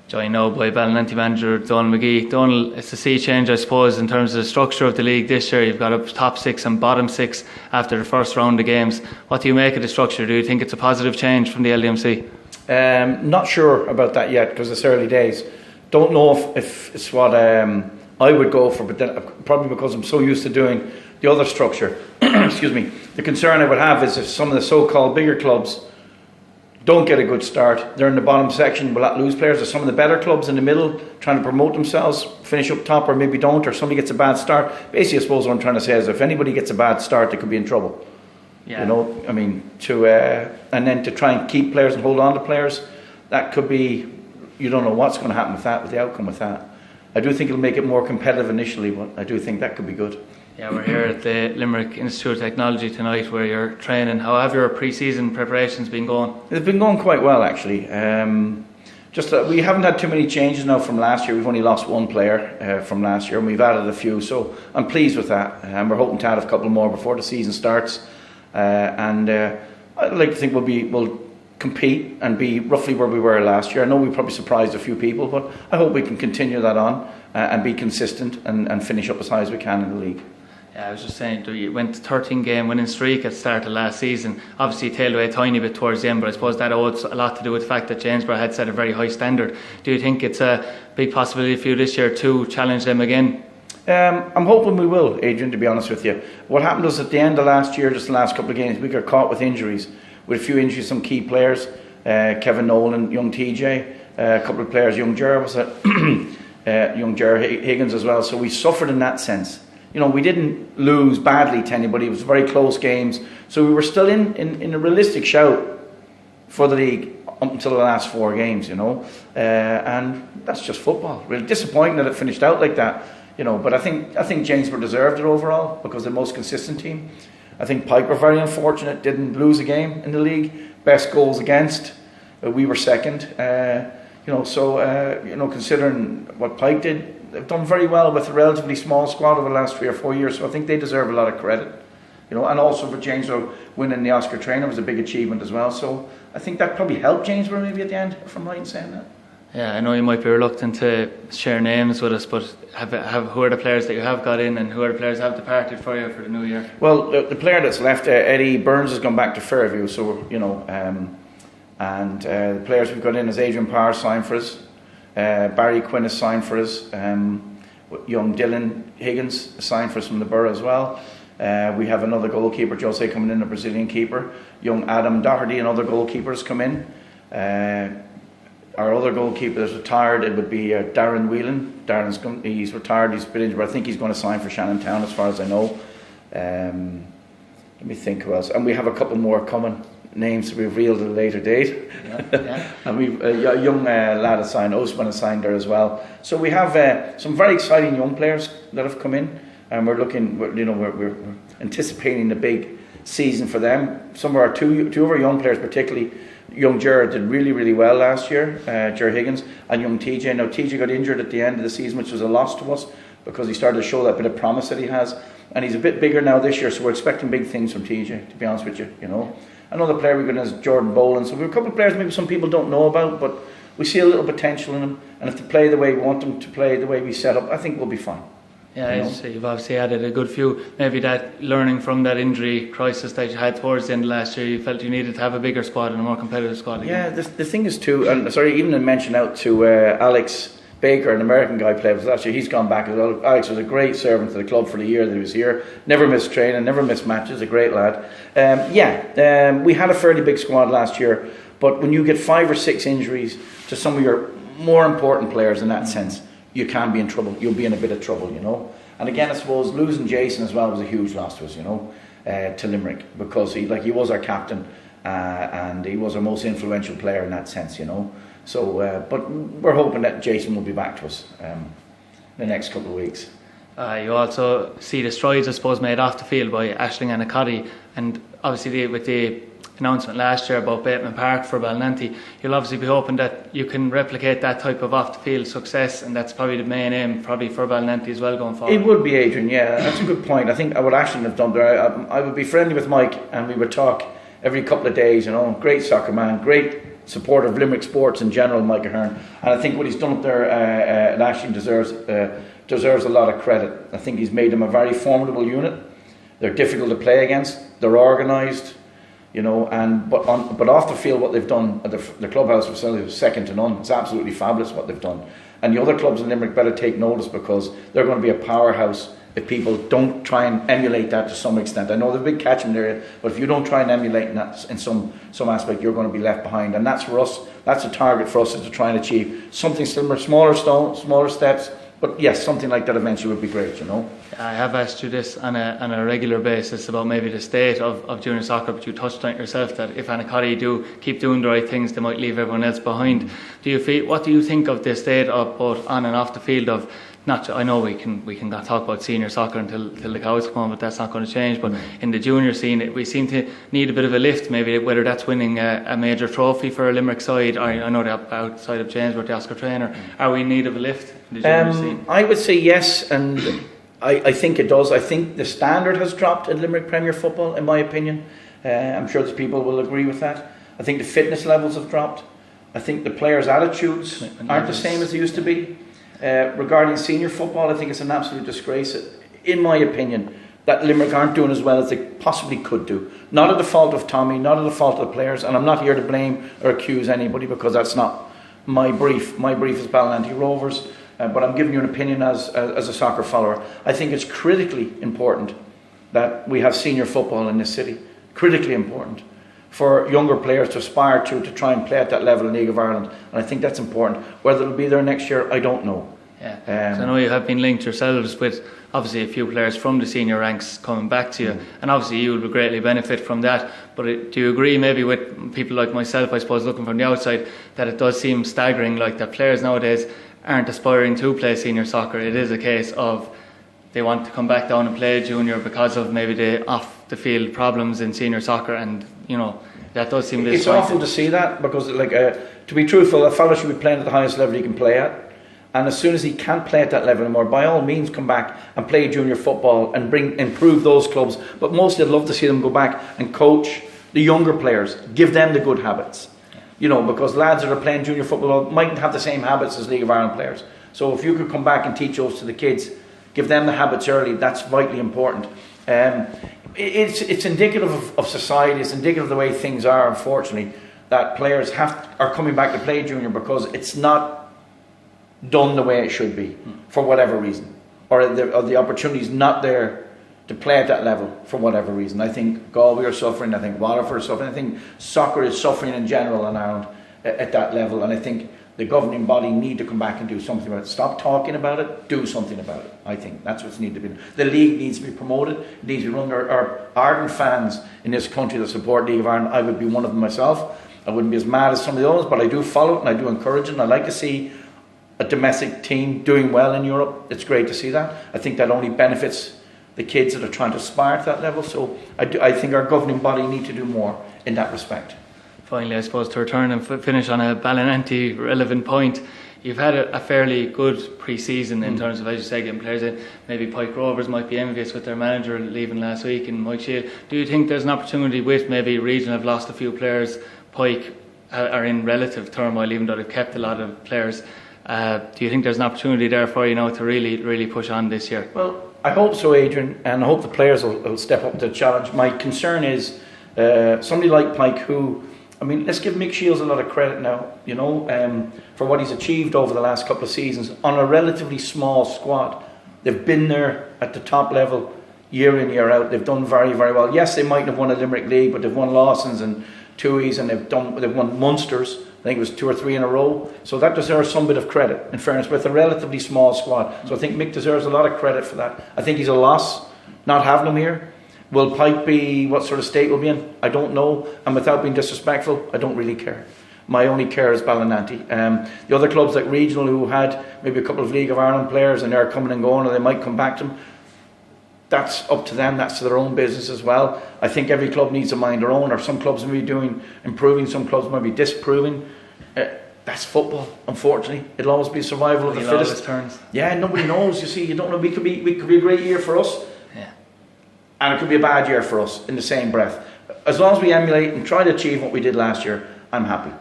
joined now by Ballynanty manager Donal Magee. Donal, it's a sea change, I suppose, in terms of the structure of the league this year. You've got a top 6 and bottom 6 after the first round of games. What do you make of the structure? Do you think it's a positive change from the LDMC? Not sure about that yet because it's early days. Don't know if it's what I would go for, but then probably because I'm so used to doing the other structure. Excuse me. The concern I would have is if some of the so-called bigger clubs don't get a good start, they're in the bottom section, will that lose players? Or some of the better clubs in the middle trying to promote themselves, finish up top, or maybe don't, or somebody gets a bad start. Basically, I suppose what I'm trying to say is if anybody gets a bad start, they could be in trouble. Yeah. You know, I mean, and then to try and keep players and hold on to players, that could be, you don't know what's going to happen with that, with the outcome with that. I do think it'll make it more competitive initially, but I do think that could be good. Yeah, we're here at the Limerick Institute of Technology tonight where you're training. How have your pre-season preparations been going? It's been going quite well, actually. Just that we haven't had too many changes now from last year. We've only lost one player from last year and we've added a few, so I'm pleased with that. We're hoping to add a couple more before the season starts. I'd like to think we'll compete and be roughly where we were last year. I know we probably surprised a few people, but I hope we can continue that on and be consistent and finish up as high as we can in the league. Yeah, I was just saying, you went 13-game winning streak at the start of last season. Obviously, tailed away a tiny bit towards the end, but I suppose that owed a lot to do with the fact that Jamesborough had set a very high standard. Do you think it's a big possibility for you this year to challenge them again? I'm hoping we will, Adrian, to be honest with you. What happened was at the end of last year, just the last couple of games, we got caught with injuries. With a few injuries, some key players, Kevin Nolan, young TJ, a couple of players, young Ger was it, young Ger Higgins as well. So we suffered in that sense. You know, we didn't lose badly to anybody. It was very close games. So we were still in a realistic shout for the league up until the last 4 games, you know. And that's just football. Really disappointing that it finished out like that, you know. But I think Jamesborough deserved it overall because they're the most consistent team. I think Pike were very unfortunate, didn't lose a game in the league. Best goals against, we were second. You know, so you know, considering what Pike did, they've done very well with a relatively small squad over the last 3 or 4 years. So I think they deserve a lot of credit. You know, and also for Jamesborough winning the Oscar Traynor was a big achievement as well. So I think that probably helped Jamesborough maybe at the end, if I'm right in saying that. Yeah, I know you might be reluctant to share names with us, but who are the players that you have got in and who are the players that have departed for you for the new year? Well, the player that's left, Eddie Burns, has gone back to Fairview, so, you know, and the players we've got in is Adrian Parr signed for us, Barry Quinn has signed for us, young Dylan Higgins signed for us from the Borough as well. We have another goalkeeper, Jose, coming in, a Brazilian keeper. Young Adam Doherty, another goalkeeper, has come in. Our other goalkeeper that's retired, it would be Darren Whelan. He's retired, he's been injured, but I think he's going to sign for Shannon Town as far as I know. Let me think who else. And we have a couple more coming, names to be revealed at a later date. Yeah. And we've a young lad assigned, Osman assigned there as well. So we have some very exciting young players that have come in, and we're anticipating a big season for them. Some of our two of our young players, particularly young Ger, did really, really well last year, Ger Higgins, and young TJ. Now TJ got injured at the end of the season, which was a loss to us because he started to show that bit of promise that he has, and he's a bit bigger now this year, so we're expecting big things from TJ, to be honest with you, you know. Another player we've got is Jordan Boland, so we have a couple of players maybe some people don't know about, but we see a little potential in them, and if they play the way we want them to play, the way we set up, I think we'll be fine. Yeah, you've obviously added a good few. Maybe that learning from that injury crisis that you had towards the end of last year, you felt you needed to have a bigger squad and a more competitive squad again. Yeah, the thing is too, and sorry, even to mention out to Alex Baker, an American guy played with us last year, he's gone back as well. Alex was a great servant to the club for the year that he was here. Never missed training, never missed matches, a great lad. We had a fairly big squad last year, but when you get 5 or 6 injuries to some of your more important players in that sense, you can be in trouble. You'll be in a bit of trouble, you know. And again, I suppose losing Jason as well was a huge loss to us, you know, to Limerick, because he was our captain and he was our most influential player in that sense, you know. So, but we're hoping that Jason will be back to us in the next couple of weeks. You also see the strides, I suppose, made off the field by Aisling and Akadi, and obviously with the announcement last year about Bateman Park for Ballynanty, you'll obviously be hoping that you can replicate that type of off-the-field success, and that's probably the main aim probably for Ballynanty as well going forward. It would be, Adrian, yeah, that's a good point. I think what Aisling have done there, I would be friendly with Mike and we would talk every couple of days, you know, great soccer man, great supporter of Limerick sports in general, Mike Ahern. And I think what he's done up there at Ashling deserves a lot of credit. I think he's made them a very formidable unit. They're difficult to play against. They're organised, you know. But off the field, what they've done at the clubhouse facility is second to none. It's absolutely fabulous what they've done. And the other clubs in Limerick better take notice, because they're going to be a powerhouse if people don't try and emulate that to some extent. I know there's a big catchment area, but if you don't try and emulate that in some aspect, you're going to be left behind. And that's for us. That's a target for us, is to try and achieve something similar, smaller steps. But yes, something like that eventually would be great, you know. I have asked you this on a regular basis about maybe the state of junior soccer, but you touched on it yourself, that if Anacotti do keep doing the right things, they might leave everyone else behind. What do you think of the state of both on and off the field of, I know we can talk about senior soccer until the cows come home, but that's not going to change. But in the junior scene, we seem to need a bit of a lift, maybe, whether that's winning a major trophy for a Limerick side, or I know the outside of James, but the Oscar trainer. Are we in need of a lift in the junior scene? I would say yes, and I think it does. I think the standard has dropped in Limerick Premier Football, in my opinion. I'm sure there's people will agree with that. I think the fitness levels have dropped. I think the players' attitudes aren't the same as they used to be. Regarding senior football, I think it's an absolute disgrace, in my opinion, that Limerick aren't doing as well as they possibly could do. Not at the fault of Tommy, not at the fault of the players, and I'm not here to blame or accuse anybody, because that's not my brief. My brief is Ballynanty Rovers, but I'm giving you an opinion as a soccer follower. I think it's critically important that we have senior football in this city. Critically important for younger players to aspire to try and play at that level in League of Ireland, and I think that's important. Whether it'll be there next year, I don't know. Yeah, I know you have been linked yourselves with obviously a few players from the senior ranks coming back to you, and obviously you will greatly benefit from that. But do you agree, maybe with people like myself, I suppose, looking from the outside, that it does seem staggering, like that players nowadays aren't aspiring to play senior soccer? It is a case of they want to come back down and play junior because of maybe the off the field problems in senior soccer, and you know that does seem. It's awful to see that, because to be truthful, a fellow should be playing at the highest level he can play at. And as soon as he can't play at that level anymore, by all means come back and play junior football and improve those clubs. But mostly I'd love to see them go back and coach the younger players, give them the good habits. You know, because lads that are playing junior football mightn't have the same habits as League of Ireland players. So if you could come back and teach those to the kids, give them the habits early, that's vitally important. It's indicative of society, it's indicative of the way things are, unfortunately, that players are coming back to play junior because it's not done the way it should be, for whatever reason, or the opportunity's not there to play at that level for whatever reason. I think Galway are suffering, I think Waterford are suffering, I think soccer is suffering in general in Ireland at that level, and I think the governing body need to come back and do something about it. Stop talking about it, do something about it. I think that's what's needed to be done. The league needs to be promoted, it needs to be run. Our ardent fans in this country that support League of Ireland, I would be one of them myself. I wouldn't be as mad as some of the others, but I do follow it and I do encourage it, and I like to see a domestic team doing well in Europe. It's great to see that. I think that only benefits the kids that are trying to aspire to that level. So I think our governing body need to do more in that respect. Finally, I suppose, to return and finish on a Ballynanty relevant point, you've had a fairly good pre-season in terms of, as you say, getting players in. Maybe Pike Rovers might be envious with their manager leaving last week and Magee. Do you think there's an opportunity with maybe Region have lost a few players? Pike are in relative turmoil, even though they've kept a lot of players. Do you think there's an opportunity there for you now to really push on this year? Well, I hope so, Adrian, and I hope the players will step up to the challenge. My concern is somebody like Pike, who, I mean, let's give Mick Shields a lot of credit now, you know, for what he's achieved over the last couple of seasons on a relatively small squad. They've been there at the top level year in, year out. They've done very, very well. Yes, they mightn't have won a Limerick League, but they've won Lawsons and Tuies, and they've won Munsters. I think it was 2 or 3 in a row. So that deserves some bit of credit, in fairness, with a relatively small squad. So I think Mick deserves a lot of credit for that. I think he's a loss not having him here. Will Pike be, what sort of state we'll be in? I don't know. And without being disrespectful, I don't really care. My only care is Ballynanty. The other clubs like Regional, who had maybe a couple of League of Ireland players and they're coming and going, or they might come back to them, that's up to them, that's to their own business as well. I think every club needs to mind their own, or some clubs may be improving, some clubs might be disproving. That's football, unfortunately. It'll always be survival of the fittest. Turns. Yeah, nobody knows, you see. You don't know. It could be a great year for us, and it could be a bad year for us in the same breath. As long as we emulate and try to achieve what we did last year, I'm happy.